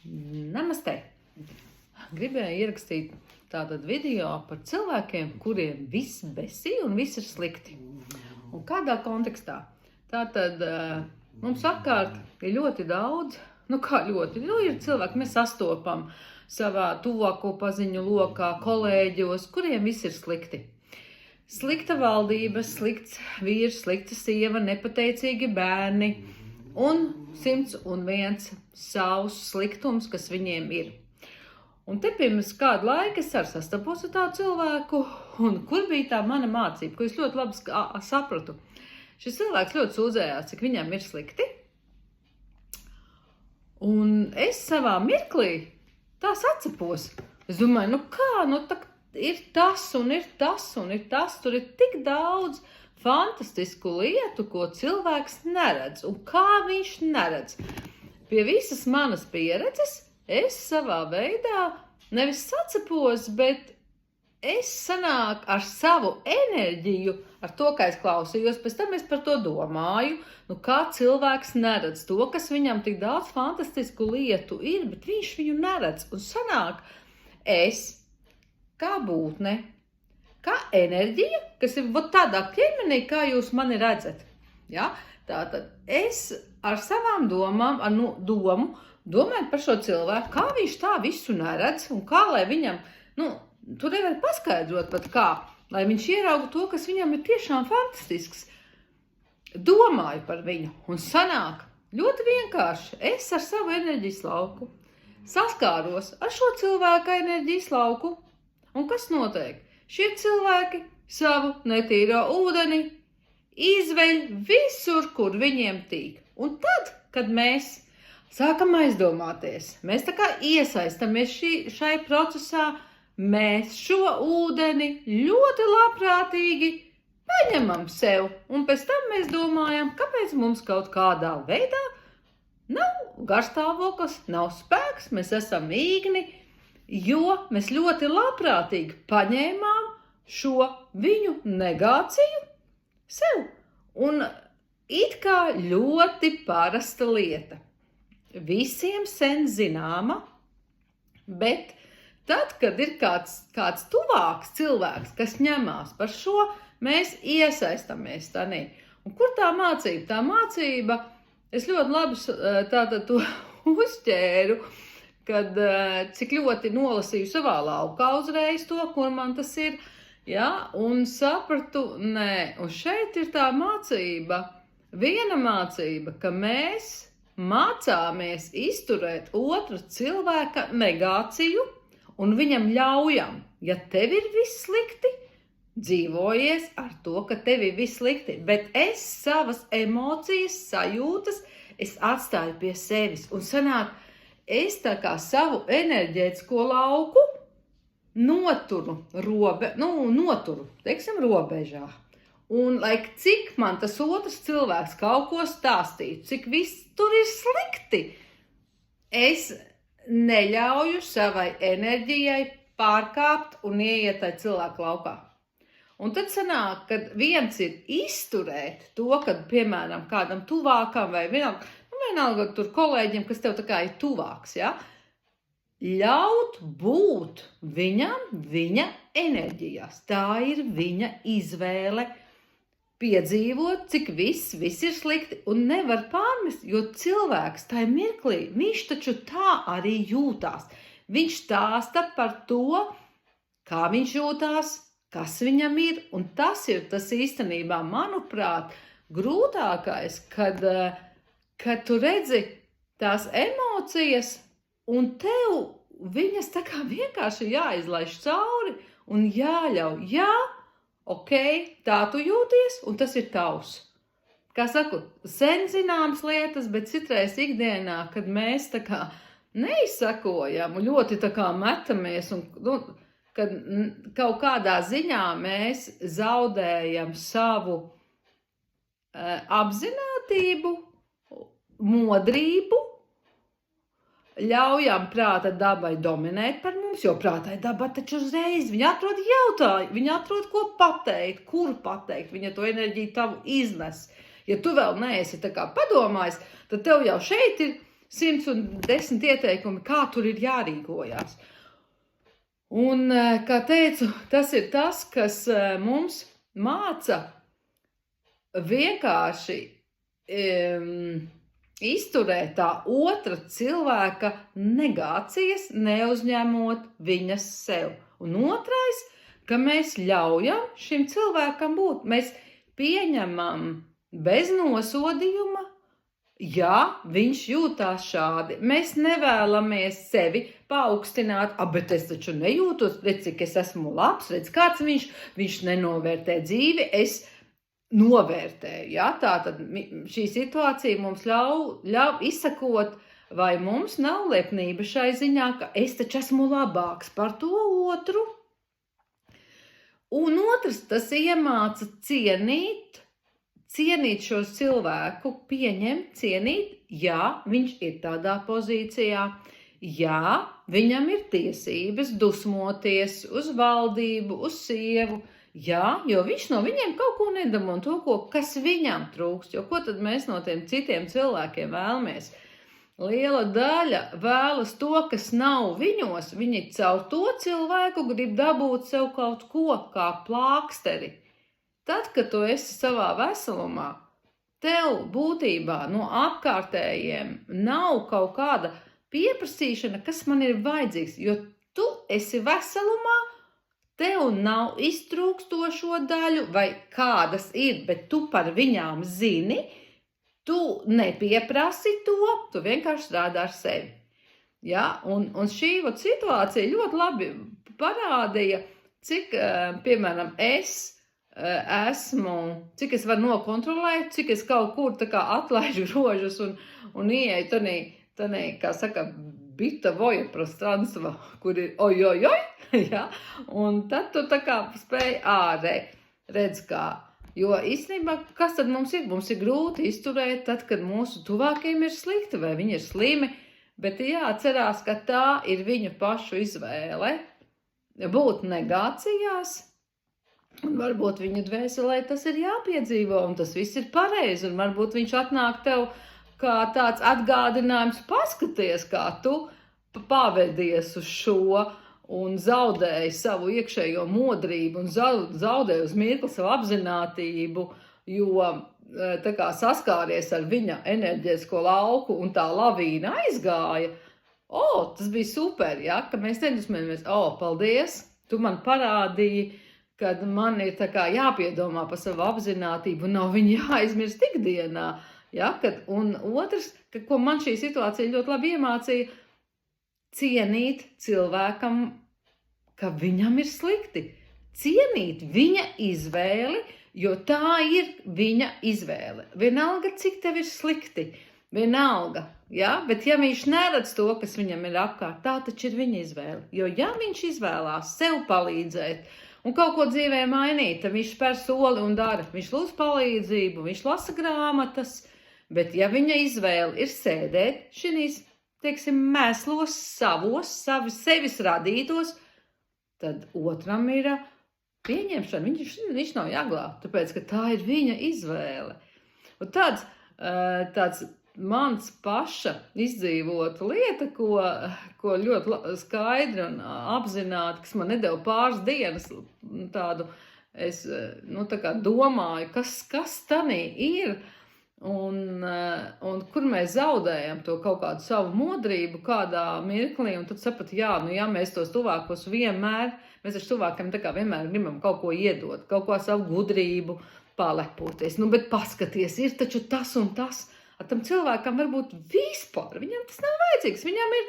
Namaste! Gribēju ierakstīt tātad video par cilvēkiem, kuriem viss besī un viss ir slikti. Un kādā kontekstā? Tātad mums apkārt ir ļoti daudz, ir cilvēki, mēs sastopam savā tuvāko paziņu lokā, kolēģos, kuriem viss ir slikti. Slikta valdība, slikts vīrs, slikta sieva, nepateicīgi bērni un 101 savs sliktums, kas viņiem ir. Un te pirms kādu laiku es arī sastapos ar tādu cilvēku, un kur bija tā mana mācība, ko es ļoti labi sapratu. Šis cilvēks ļoti sūdzējās, cik viņam ir slikti. Un es savā mirklī tās atcepos. Es domāju, ir tas un ir tas un ir tas, tur ir tik daudz fantastisku lietu, ko cilvēks neredz un kā viņš neredz. Pie visas manas pieredzes es savā veidā nevis sacepos, bet es sanāku ar savu enerģiju, ar to, kā es klausījos, pēc tam es par to domāju, kā cilvēks neredz to, kas viņam tik daudz fantastisku lietu ir, bet viņš viņu neredz. Un sanāk es, kā būtne, kā enerģija, kas ir tādā ķermenī, kā jūs mani redzat. Ja? Tātad es ar savām domām, domājot par šo cilvēku, kā viņš tā visu neredz un kā, lai viņam, tur nevar paskaidrot pat kā, lai viņš ierauga to, kas viņam ir tiešām fantastisks. Domāju par viņu un sanāk ļoti vienkārši. Es ar savu enerģijas lauku saskāros ar šo cilvēku enerģijas lauku. Un kas notiek? Šie cilvēki savu netīro ūdeni izveļ visur, kur viņiem tīk. Un tad, kad mēs sākam aizdomāties, mēs tā kā iesaistamies šai procesā, mēs šo ūdeni ļoti labprātīgi paņemam sev. Un pēc tam mēs domājam, kāpēc mums kaut kādā veidā nav garstāvoklis, nav spēks, mēs esam mīgni, jo mēs ļoti labprātīgi paņēmām šo viņu negāciju sev. Un it kā ļoti parasta lieta. Visiem sen zināma, bet tad, kad ir kāds tuvāks cilvēks, kas ņemās par šo, mēs iesaistamies tanī. Un kur tā mācība? Tā mācība, es ļoti labi tātad to uzķēru, kad cik ļoti nolasīju savā laukā uzreiz to, kur man tas ir, ja, un sapratu, un šeit ir tā mācība, viena mācība, ka mēs mācāmies izturēt otra cilvēka negāciju un viņam ļaujam, ja tev ir viss slikti, dzīvojies ar to, ka tev ir viss slikti, bet es savas emocijas, sajūtas, es atstāju pie sevis un sanāk, es tā kā savu enerģētisko lauku noturu robežā. Un, lai cik man tas otrs cilvēks kaut ko stāstītu, cik viss tur ir slikti, es neļauju savai enerģijai pārkāpt un ieiet tai cilvēku laukā. Un tad sanāk, kad viens ir izturēt to, kad, piemēram, kādam tuvākam vai vienalga tur kolēģiem, kas tev tā kā ir tuvāks, ja? Ļaut būt viņam, viņa enerģijās. Tā ir viņa izvēle piedzīvot, cik viss ir slikti un nevar pārmest, jo cilvēks tajā mirklī, viņš taču tā arī jūtās. Viņš stāsta par to, kā viņš jūtās, kas viņam ir, un tas ir tas īstenībā, manuprāt, grūtākais, kad tu redzi tās emocijas, un tev viņas tā kā vienkārši jāizlaiž cauri un jāļauj, tā tu jūties, un tas ir tavs. Kā saku, sen zināmas lietas, bet citreiz ikdienā, kad mēs tā kā neizsakojam un ļoti tā kā metamies, un kad kaut kādā ziņā mēs zaudējam savu apzinātību, modrību, ļaujam prāta dabai dominēt par mums, jo prātai daba taču uzreiz, viņa atrod jautājumu, viņa atrod ko pateikt, kur pateikt, viņa to enerģiju tavu iznes. Ja tu vēl neesi tā kā padomājis, tad tev jau šeit ir 110 ieteikumi, kā tur ir jārīkojās. Un, kā teicu, tas ir tas, kas mums māca vienkārši izturēt tā otra cilvēka negācijas, neuzņemot viņas sev. Un otrais, ka mēs ļaujam šim cilvēkam būt. Mēs pieņemam bez nosodījuma, ja viņš jūtās šādi. Mēs nevēlamies sevi paaugstināt, bet es taču nejūtos, redz, cik es esmu labs, redz, kāds viņš nenovērtē dzīvi, es novērtēju. Ja? Tātad šī situācija mums ļauj izsakot, vai mums nav lepnība šai ziņā, ka es taču esmu labāks par to otru. Un otrs, tas iemāca cienīt šo cilvēku, pieņemt, cienīt, ja viņš ir tādā pozīcijā, ja viņam ir tiesības dusmoties uz valdību, uz sievu, ja, jo viņš no viņiem kaut ko nedabū un to, kas viņam trūkst, jo ko tad mēs no tiem citiem cilvēkiem vēlamies? Liela daļa vēlas to, kas nav viņos, viņi caur to cilvēku grib dabūt sev kaut ko kā plāksteri. Tad, kad tu esi savā veselumā, tev būtībā no apkārtējiem nav kaut kāda pieprasīšana, kas man ir vajadzīgs, jo tu esi veselumā, tev nav iztrūkstošo daļu vai kādas ir, bet tu par viņām zini, tu nepieprasi to, tu vienkārši strādā ar sevi. Ja? Un šī situācija ļoti labi parādīja, cik, piemēram, cik es varu nokontrolēt, cik es kaut kur tā kā atlaižu rožas un ieeju tanī, kā saka, bita voja prostranstva, kur ir ojojoj, ja? Un tad tu tā kā spēj redz kā. Jo īstenībā, kas tad mums ir? Mums ir grūti izturēt tad, kad mūsu tuvākiem ir slikti vai viņi ir slimi, bet jāatcerās, ka tā ir viņu pašu izvēle būt negācijās, un varbūt viņu dvēselē tas ir jāpiedzīvo, un tas viss ir pareizi, un varbūt viņš atnāk tev kā tāds atgādinājums, paskaties, kā tu pavedies uz šo, un zaudēja savu iekšējo modrību un zaudēja uz mirkli savu apzinātību, jo tā kā saskāries ar viņa enerģētisko lauku un tā lavīna aizgāja. Tas bija super, ja, ka mēs nedusmējamies. Paldies, tu man parādīji, kad man ir tā kā jāpiedomā par savu apzinātību un nav viņa jāaizmirst ikdienā. Ja, un otrs, ko man šī situācija ļoti labi iemācīja, cienīt cilvēkam, ka viņam ir slikti. Cienīt viņa izvēli, jo tā ir viņa izvēle. Vienalga, cik tev ir slikti. Vienalga, ja? Bet ja viņš neredz to, kas viņam ir apkārt, tā taču ir viņa izvēle. Jo ja viņš izvēlās sev palīdzēt un kaut ko dzīvē mainīt, tad viņš spēr soli un dara. Viņš lūdz palīdzību, viņš lasa grāmatas, bet ja viņa izvēle ir sēdēt šinīs, teiksim, mēslos sevis radītos, tad otram ir pieņemšana. Viņš nav jāglāb, tāpēc, ka tā ir viņa izvēle. Un tāds mans paša izdzīvota lieta, ko ļoti skaidri un apzināti, kas man nedeva pāris dienas tādu, es tā kā domāju, kas tanī ir, un kur mēs zaudējam to kaut kādu savu modrību kādā mirklī, un tad sapratu, ja mēs tos tuvākos mēs ar tuvākiem tā kā vienmēr gribam kaut ko iedot, kaut ko savu gudrību palepoties, bet paskaties, ir taču tas un tas, tam cilvēkam varbūt vispār, viņam tas nav vajadzīgs, viņam ir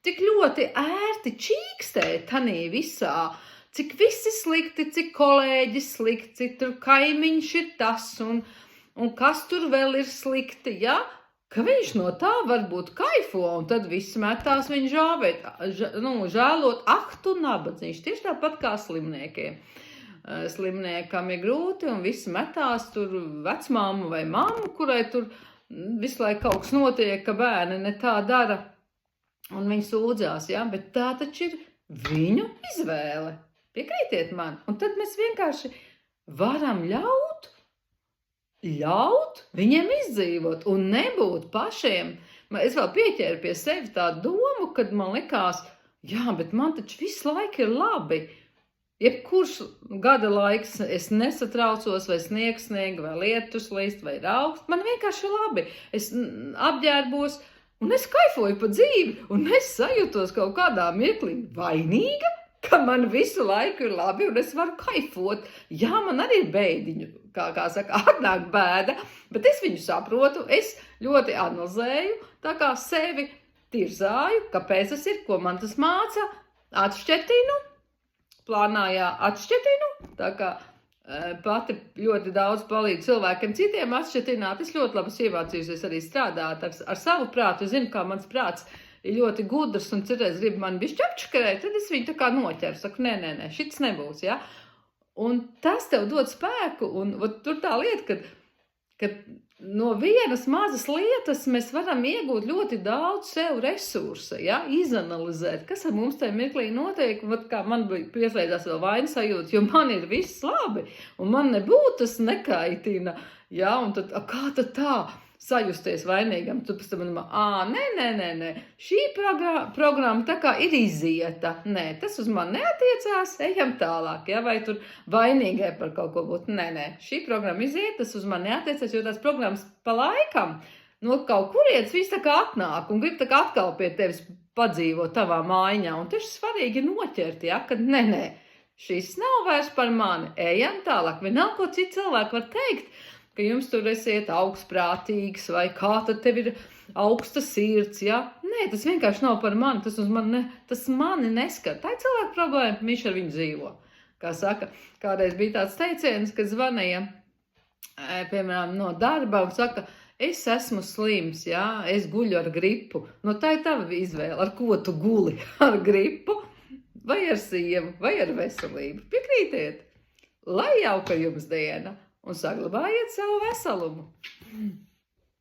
tik ļoti ērti čīkstēt tanī visā, cik visi slikti, cik kolēģi slikti, cik tur kaimiņš ir tas, un kas tur vēl ir slikti, ja? Ka viņš no tā varbūt kaifo, un tad viss metās viņu žēlot, tu nabadzīgs, tieši tāpat kā slimniekiem. Slimniekam ir grūti, un viss metās tur vecmāmu vai mammu, kurai tur visu laiku kaut kas notiek, ka bērni ne tā dara, un viņi sūdzās, ja? Bet tā taču ir viņu izvēle. Piekrītiet man. Un tad mēs vienkārši varam ļaut viņiem izdzīvot un nebūt pašiem. Es vēl pieķēru pie sevi tādu domu, kad man likās, jā, bet man taču visu laiku ir labi. Jebkurš gada laiks es nesatraucos, vai sniegs sniega, vai lietus līst, vai raukst. Man vienkārši ir labi. Es apģērbos, un es kaifoju pa dzīvi, un es sajūtos kaut kādā mirklī vainīga, ka man visu laiku ir labi, un es varu kaifot. Jā, man arī ir bēdiņu, kā saka, atnāk bēda, bet es viņu saprotu, es ļoti analizēju, tā kā sevi tirzāju, kāpēc tas ir, ko man tas māca, atšķetinu, plānājā atšķetinu, tā kā pati ļoti daudz palīdz cilvēkiem citiem atšķetināt. Es ļoti labi iemācījusies arī strādāt ar savu prātu. Es zinu, kā mans prāts ir ļoti gudrs un citreiz grib man bišķi apčakarēt, tad es viņu tā kā noķeru. Saku, nē, šits nebūs, ja? Un tas tev dod spēku, un tur tā lieta, ka no vienas mazas lietas mēs varam iegūt ļoti daudz sev resursa, ja? Izanalizēt, kas ar mums tajā mirklī notiek, kā man pieslēdzās vēl vainas sajūta, jo man ir viss labi, un man nebūtu tas nekaitina, ja? Un tad, kā tad tā sajusties vainīgam? Tu pēc tam domā, nē, šī programma tā kā ir izieta, nē, tas uz mani neatiecās, ejam tālāk, ja? Vai tur vainīgai par kaut ko būt, nē, šī programma iziet, tas uz mani neatiecās, jo tās programmas pa laikam, no kaut kurienes viss tā kā atnāk un grib tā kā atkal pie tevis padzīvot tavā mājiņā, un tieši svarīgi noķert, ja? Kad nē, šis nav vairs par mani, ejam tālāk, vienalga, ko citi cilvēki var teikt, ka jums tur esiet augstprātīgs, vai kā tad tev ir augsta sirds, ja? Nē, tas vienkārši nav par mani, tas mani neskar. Tā ir cilvēka problēma, viņš ar viņu dzīvo. Kā saka, kādreiz bija tāds teiciens, kad zvanīja, piemēram, no darba un saka, es esmu slims, ja? Es guļu ar gripu. No tā ir tava izvēle, ar ko tu guli? Ar gripu, vai ar sievu, vai ar veselību? Piekrītiet! Lai jauka jums diena! Un saglabājiet savu veselumu.